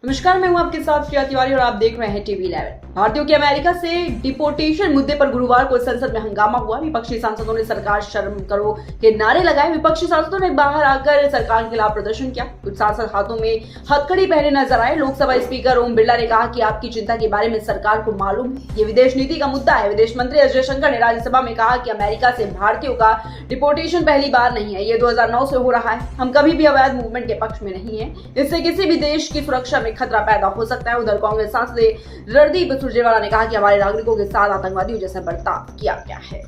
नमस्कार, मैं हूं आपके साथ श्रेया तिवारी और आप देख रहे हैं टीवी 11। भारतीयों के अमेरिका से डिपोर्टेशन मुद्दे पर गुरुवार को संसद में हंगामा हुआ। विपक्षी सांसदों ने सरकार शर्म करो के नारे लगाए। विपक्षी सांसदों ने बाहर आकर सरकार के खिलाफ प्रदर्शन किया। कुछ सांसद हाथों में हथकड़ी पहने नजर आए। लोकसभा स्पीकर ओम बिरला ने कहा कि आपकी चिंता के बारे में सरकार को मालूम है, ये विदेश नीति का मुद्दा है। विदेश मंत्री एस जयशंकर ने राज्यसभा में कहा कि अमेरिका से भारतीयों का डिपोर्टेशन पहली बार नहीं है, ये 2009 से हो रहा है। हम कभी भी अवैध मूवमेंट के पक्ष में नहीं है, इससे किसी भी देश की सुरक्षा में खतरा पैदा हो सकता है। उधर कांग्रेस सांसद रणदीप सुरजेवाला ने कहा कि हमारे नागरिकों के साथ आतंकवादियों जैसा बर्ताव किया गया है।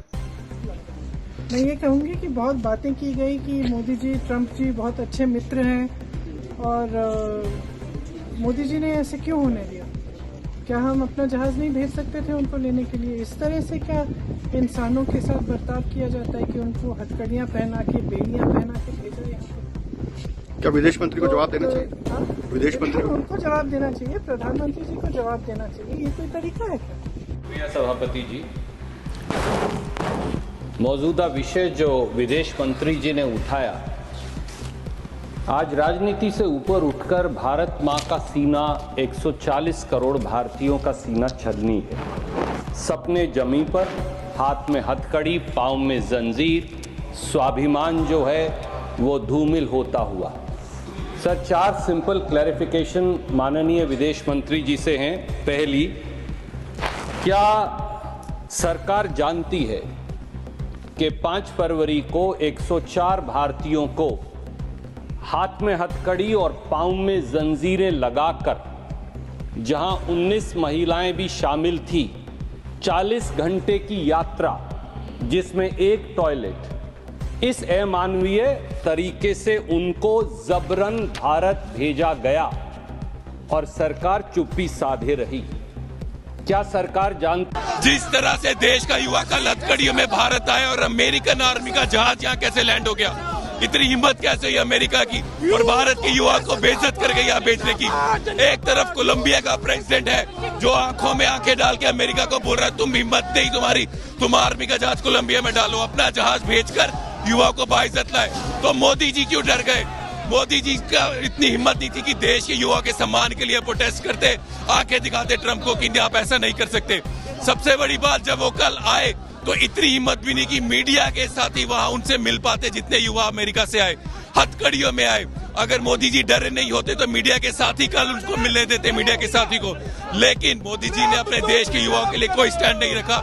मैं ये कहूँगी कि बहुत बातें की गई कि मोदी जी ट्रंप जी बहुत अच्छे मित्र हैं और मोदी जी ने ऐसे क्यों होने दिया। क्या हम अपना जहाज नहीं भेज सकते थे उनको लेने के लिए। इस तरह से क्या इंसानों के साथ बर्ताव किया जाता है कि उनको हथकड़ियाँ पहना के बेड़ियाँ पहना के भेजा यहाँ पे। क्या विदेश मंत्री को जवाब देना चाहिए? विदेश मंत्री को उनको जवाब देना चाहिए, प्रधानमंत्री जी को जवाब देना चाहिए। ये कोई तरीका है क्या? सभापति जी, मौजूदा विषय जो विदेश मंत्री जी ने उठाया, आज राजनीति से ऊपर उठकर भारत माँ का सीना 140 करोड़ भारतीयों का सीना छलनी है। सपने जमी पर, हाथ में हथकड़ी, पाँव में जंजीर, स्वाभिमान जो है वो धूमिल होता हुआ। सर, 4 सिंपल क्लैरिफिकेशन माननीय विदेश मंत्री जी से हैं। पहली, क्या सरकार जानती है कि 5 फरवरी को 104 भारतीयों को हाथ में हथकड़ी और पाँव में जंजीरें लगाकर, जहां 19 महिलाएं भी शामिल थी, 40 घंटे की यात्रा जिसमें एक टॉयलेट, इस अमानवीय तरीके से उनको जबरन भारत भेजा गया और सरकार चुप्पी साधे रही। क्या सरकार जानती जिस तरह से देश का युवा कल हथकड़ियों में भारत आया और अमेरिकन आर्मी का जहाज यहाँ कैसे लैंड हो गया, इतनी हिम्मत कैसे हुई अमेरिका की और भारत के युवा को बेइज्जत कर गई यहाँ बेचने की। एक तरफ कोलंबिया का प्रेसिडेंट है जो आंखों में आंखें डाल के अमेरिका को बोल रहा है तुम हिम्मत नहीं तुम्हारी, तुम आर्मी का जहाज कोलंबिया में डालो, अपना जहाज भेजकर युवा को बाइज्जत लाए। तो मोदी जी क्यों डर गए? मोदी जी का इतनी हिम्मत नहीं थी कि देश के युवा के सम्मान के लिए प्रोटेस्ट करते, आंखें दिखाते ट्रंप को कि आप ऐसा नहीं कर सकते। सबसे बड़ी बात, जब वो कल आए तो इतनी हिम्मत भी नहीं कि मीडिया के साथ ही वहां उनसे मिल पाते जितने युवा अमेरिका से आए, हथकड़ियों में आए। अगर मोदी जी डरे नहीं होते तो मीडिया के साथ ही कल उनको मिलने देते, मीडिया के साथी को। लेकिन मोदी जी ने अपने देश के युवाओं के लिए कोई स्टैंड नहीं रखा।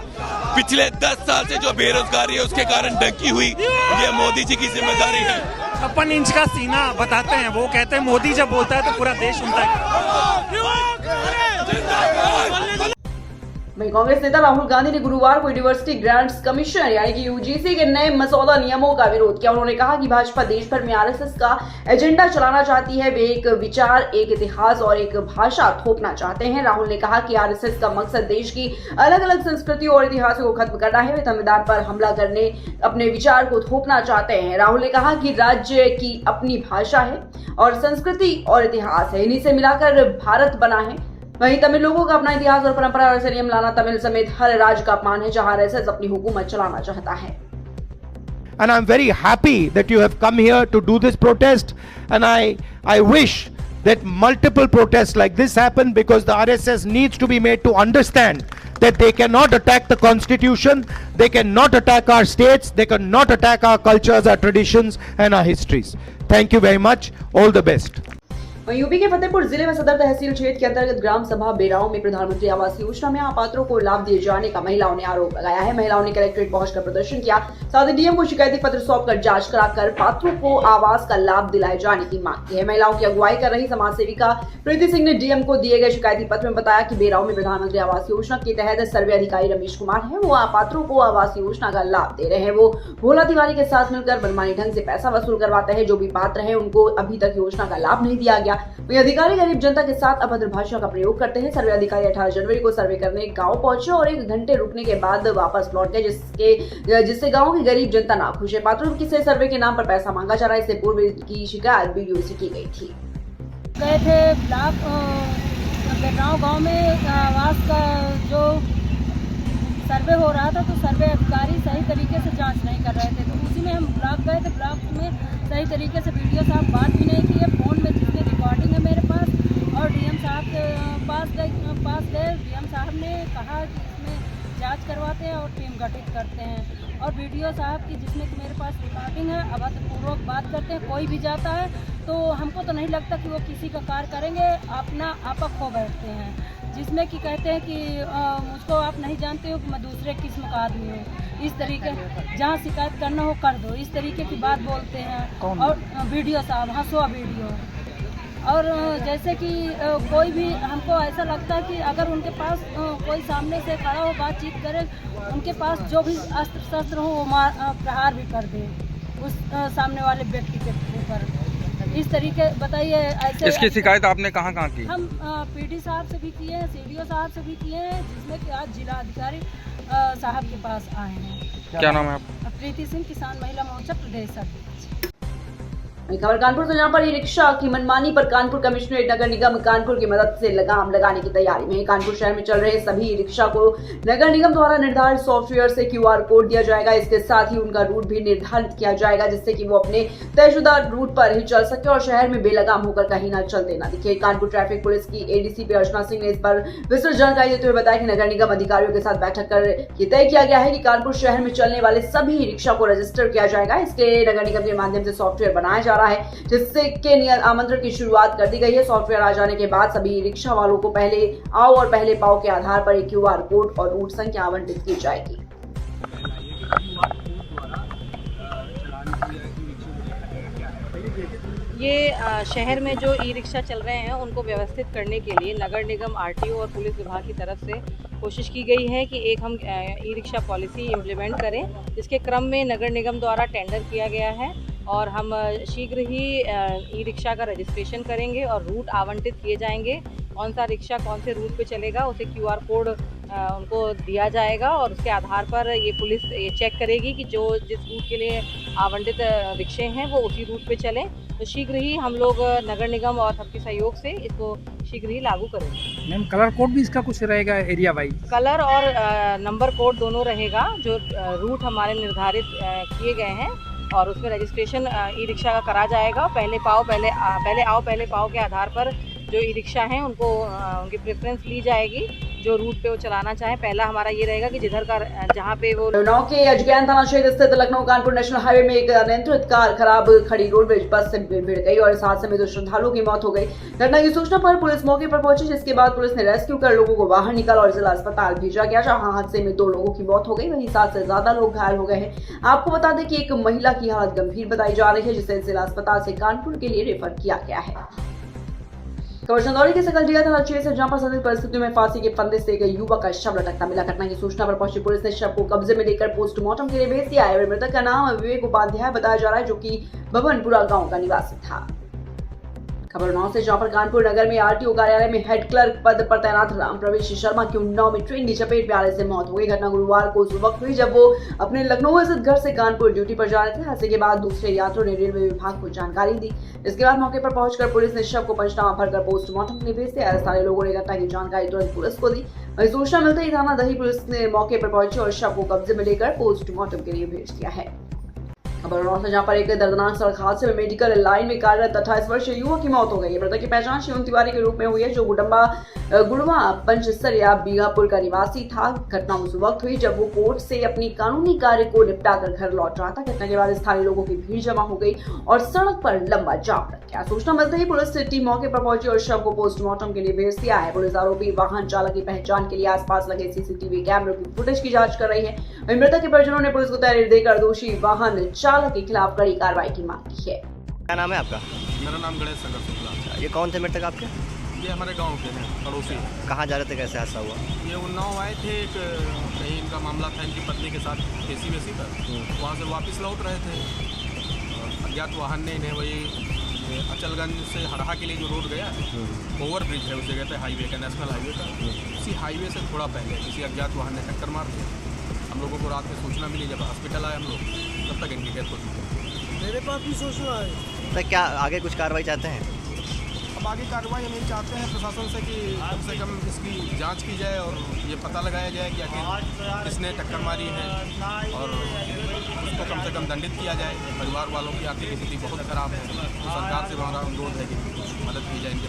पिछले 10 साल से जो बेरोजगारी है उसके कारण डंकी हुई, ये मोदी जी की जिम्मेदारी है। 56 इंच का सीना बताते हैं, वो कहते हैं मोदी जब बोलता है तो पूरा देश सुनता है। वहीं कांग्रेस नेता राहुल गांधी ने गुरुवार को यूनिवर्सिटी ग्रांट्स कमीशन यानी कि यूजीसी के नए मसौदा नियमों का विरोध किया। उन्होंने कहा कि भाजपा देश भर में आरएसएस का एजेंडा चलाना चाहती है। वे एक विचार, एक इतिहास और एक भाषा थोपना चाहते हैं। राहुल ने कहा कि आरएसएस का मकसद देश की अलग अलग संस्कृतियों और इतिहास को खत्म करना है। वे संविधान पर हमला करने अपने विचार को थोपना चाहते हैं। राहुल ने कहा कि राज्य की अपनी भाषा है और संस्कृति और इतिहास है, इन्हीं से मिलाकर भारत बना है। वहीं तमिल लोगों का अपना इतिहास और परंपरा और ऐसे नियम लाना तमिल समेत हर राज्य का अपमान है जहां आरएसएस अपनी हुकूमत चलाना चाहता है। And I'm very happy that you have come here to do this protest, and I wish that multiple protests like this happen, because the RSS needs to be made to understand that they cannot attack the constitution, they cannot attack our states, they cannot attack our cultures, our traditions and our histories. Thank you very much. All the best. वहीं UP के फतेहपुर जिले में सदर तहसील क्षेत्र के अंतर्गत ग्राम सभा बेराव में प्रधानमंत्री आवास योजना में अपात्रों को लाभ दिए जाने का महिलाओं ने आरोप लगाया है। महिलाओं ने कलेक्ट्रेट पहुंचकर प्रदर्शन किया, साथ ही डीएम को शिकायती पत्र सौंपकर जांच कराकर पात्रों को आवास का लाभ दिलाए जाने की मांग की है। महिलाओं की अगुवाई कर रही समाज सेविका प्रीति सिंह ने डीएम को दिए गए शिकायती पत्र में बताया कि बेराव में प्रधानमंत्री आवास योजना के तहत सर्वे अधिकारी रमेश कुमार है, वो अपात्रों को आवास योजना का लाभ दे रहे हैं। वो भोला तिवारी के साथ मिलकर मनमानी ढंग से पैसा वसूल करवाते हैं। जो भी पात्र है उनको अभी तक योजना का लाभ नहीं दिया गया। वही अधिकारी गरीब जनता के साथ अभद्र भाषा का प्रयोग करते हैं। सर्वे अधिकारी 18 जनवरी को सर्वे करने गांव पहुंचे और 1 घंटे रुकने के बाद वापस लौट गए, जिससे गांव की गरीब जनता नाखुश है। पात्रों से सर्वे के नाम पर पैसा मांगा जा रहा है। इससे पूर्व की शिकायत बीडीओ से की गई थी। गए थे ब्लॉक गाँव में आवास का जो सर्वे हो रहा था, तो सर्वे अधिकारी सही तरीके से जांच नहीं कर रहे थे, तो उसी में हम ब्लॉक गए थे। ब्लॉक में सही तरीके से वीडियो साहब बात भी नहीं की है। फोन में जिसकी रिकॉर्डिंग है मेरे पास, और डीएम साहब के पास गए। डीएम साहब ने कहा कि इसमें जांच करवाते हैं और टीम गठित करते हैं। और वीडियो साहब की जिसमें कि मेरे पास रिकॉर्डिंग है, अभद्रपूर्वक बात करते हैं। कोई भी जाता है तो हमको तो नहीं लगता कि वो किसी का कार्य करेंगे, अपना आपा खो बैठते हैं, जिसमें कि कहते हैं कि मुझको आप नहीं जानते हो कि मैं दूसरे किस्म का आदमी हूँ। इस तरीके जहाँ शिकायत करना हो कर दो, इस तरीके की बात बोलते हैं। और वीडियो साहब हंसुआ वीडियो। और जैसे कि कोई भी हमको ऐसा लगता है कि अगर उनके पास कोई सामने से खड़ा हो बातचीत करे, उनके पास जो भी अस्त्र शस्त्र हो वो प्रहार भी कर दे उस सामने वाले व्यक्ति के ऊपर। इस तरीके बताइए ऐसे। इसकी शिकायत आपने कहाँ की? हम पीडी साहब से भी किए हैं, सीडीओ साहब से भी किए हैं, जिसमें कि आज जिला अधिकारी साहब के पास आए हैं। क्या नाम है आपका? प्रीति सिंह, किसान महिला मोर्चा प्रदेश अध्यक्ष। वहीं खबर कानपुर से, जहां पर ई रिक्शा की मनमानी पर कानपुर कमिश्नरेट नगर निगम कानपुर की मदद से लगाम लगाने की तैयारी में है। कानपुर शहर में चल रहे सभी ई रिक्शा को नगर निगम द्वारा निर्धारित सॉफ्टवेयर से QR कोड दिया जाएगा। इसके साथ ही उनका रूट भी निर्धारित किया जाएगा, जिससे कि वो अपने तयशुदा रूट पर ही चल सके और शहर में बेलगाम होकर कहीं न चलते न दिखे। कानपुर ट्रैफिक पुलिस की ADCP अर्चना सिंह ने इस पर विस्तृत जानकारी देते हुए बताया कि नगर निगम अधिकारियों के साथ बैठक कर ये तय किया गया है कि कानपुर शहर में चलने वाले सभी ई रिक्शा को रजिस्टर किया जाएगा। इसके लिए नगर निगम के माध्यम से सॉफ्टवेयर बनाया जा रहा है, जिससे के आमंत्रण की शुरुआत कर दी गई है। सॉफ्टवेयर आ जाने के बाद सभी रिक्शा वालों को पहले आओ और पहले पाओ के आधार पर एक QR कोड और रूट संख्या आवंटित की जाएगी। ये शहर में जो ई रिक्शा चल रहे हैं उनको व्यवस्थित करने के लिए नगर निगम RTO और पुलिस विभाग की तरफ से कोशिश की गई है कि एक हम ई रिक्शा पॉलिसी इम्प्लीमेंट करें, जिसके क्रम में नगर निगम द्वारा टेंडर किया गया है और हम शीघ्र ही ई रिक्शा का रजिस्ट्रेशन करेंगे और रूट आवंटित किए जाएंगे। कौन सा रिक्शा कौन से रूट पे चलेगा उसे QR कोड उनको दिया जाएगा और उसके आधार पर ये पुलिस ये चेक करेगी कि जो जिस रूट के लिए आवंटित रिक्शे हैं वो उसी रूट पे चलें। तो शीघ्र ही हम लोग नगर निगम और सबके सहयोग से इसको शीघ्र ही लागू करेंगे। मैम कलर कोड भी इसका कुछ रहेगा एरिया वाइज? कलर और नंबर कोड दोनों रहेगा। जो रूट हमारे निर्धारित किए गए हैं और उसमें रजिस्ट्रेशन ई रिक्शा का करा जाएगा। पहले आओ पहले पाओ के आधार पर जो ई रिक्शा हैं उनको उनकी प्रेफरेंस ली जाएगी, जो रूट पे वो चलाना चाहें। पहला हमारा ये रहेगा कि जिधर का जहाँ पे वो लखनऊ के अजगैन थाना क्षेत्र स्थित लखनऊ कानपुर नेशनल हाईवे में एक अनियंत्रित कार खराब खड़ी रोडवेज बस से भिड़ गई और इस हादसे में 2 श्रद्धालुओं की मौत हो गई। घटना की सूचना पर पुलिस मौके पर पहुंची, जिसके बाद पुलिस ने रेस्क्यू कर लोगों को बाहर निकाला और जिला अस्पताल भेजा गया, जहां हादसे में 2 लोगों की मौत हो गई। वहीं 7 से ज्यादा लोग घायल हो गए हैं। आपको बता दें कि एक महिला की हालत गंभीर बताई जा रही है, जिसे जिला अस्पताल से कानपुर के लिए रेफर किया गया है। चंदौली के सकलडीहा थाना क्षेत्र से, जहां पर संदिग्ध परिस्थितियों में फांसी के फंदे से एक युवक का शव लटकता मिला। घटना की सूचना पर पहुंची पुलिस ने शव को कब्जे में लेकर पोस्टमार्टम के लिए भेज दिया है। मृतक का नाम विवेक उपाध्याय बताया जा रहा है, जो कि भवनपुरा गांव का निवासी था। खबर उन्नाव से, जहां पर कानपुर नगर में RTO कार्यालय में हेड क्लर्क पद पर तैनात राम प्रवेश शर्मा की उन्नाव में ट्रेन की चपेट में आने से मौत हो गई। घटना गुरुवार को उस वक्त हुई जब वो अपने लखनऊ स्थित घर से कानपुर ड्यूटी पर जा रहे थे। हादसे के बाद दूसरे यात्रियों ने रेलवे विभाग को जानकारी दी। इसके बाद मौके पर पहुंचकर पुलिस ने शव को पंचनामा भरकर पोस्टमार्टम के लिए भेज दिया। स्थानीय लोगों ने घटना की जानकारी तुरंत पुलिस को दी। वहीं सूचना मिलते ही थाना दही पुलिस ने मौके पर पहुंची और शव को कब्जे में लेकर पोस्टमार्टम के लिए भेज दिया है। खबर उन्नाव से, जहां पर एक दर्दनाक सड़क हादसे में मेडिकल लाइन में कार्यरत 28 वर्षीय युवक की मौत हो गई है। मृतक की पहचान शिवम तिवारी के रूप में हुई है, जो गुड़वा पंचसरिया बीघापुर का निवासी था। घटना उस वक्त हुई जब वो कोर्ट से अपनी कानूनी कार्य को निपटाकर घर लौट रहा था। घटना के बाद स्थानीय लोगों की भीड़ जमा हो गई और सड़क पर लंबा जाम लग गया। सूचना मिलते ही पुलिस टीम मौके पर पहुंची और शव को पोस्टमार्टम के लिए भेज दिया है। पुलिस आरोपी वाहन चालक की पहचान के लिए आसपास लगे CCTV कैमरों की फुटेज की जांच कर रही है। मृतक के परिजनों ने पुलिस को तहरीर देकर दोषी वाहन चालक के खिलाफ कड़ी कार्रवाई की मांग की है। क्या नाम है आपका? मेरा नाम गणेश शंकर शुक्ला। ये कौन थे मृतक आपके? ये हमारे गांव के हैं, पड़ोसी हैं। कहाँ जा रहे थे, कैसे हादसा हुआ? ये उन्नाव आए थे, कहीं इनका मामला था इनकी पत्नी के साथ केसी पर। वहाँ से वापस लौट रहे थे। अज्ञात वाहन ने इन्हें वही अचलगंज से हरहा के लिए जो रोड गया है, ओवर ब्रिज है उस जगह पे, हाईवे का, नेशनल हाईवे का, उसी हाईवे से थोड़ा पहले किसी अज्ञात वाहन ने टक्कर मार दिया। हम लोगों को रात में सूचना मिली, जब हॉस्पिटल आए हम लोग, तब तक इनकी डेथ हो चुकी। मेरे पास भी सूचना है। तो क्या आगे कुछ कार्रवाई चाहते हैं? अब आगे कार्रवाई हम यही चाहते हैं प्रशासन से कि कम से कम इसकी जांच की जाए और ये पता लगाया जाए कि आखिर किसने टक्कर मारी है और उसको कम से कम दंडित किया जाए। परिवार वालों की आर्थिक स्थिति बहुत खराब है, तो सरकार से हमारा अनुरोध है कि कुछ मदद की जाए।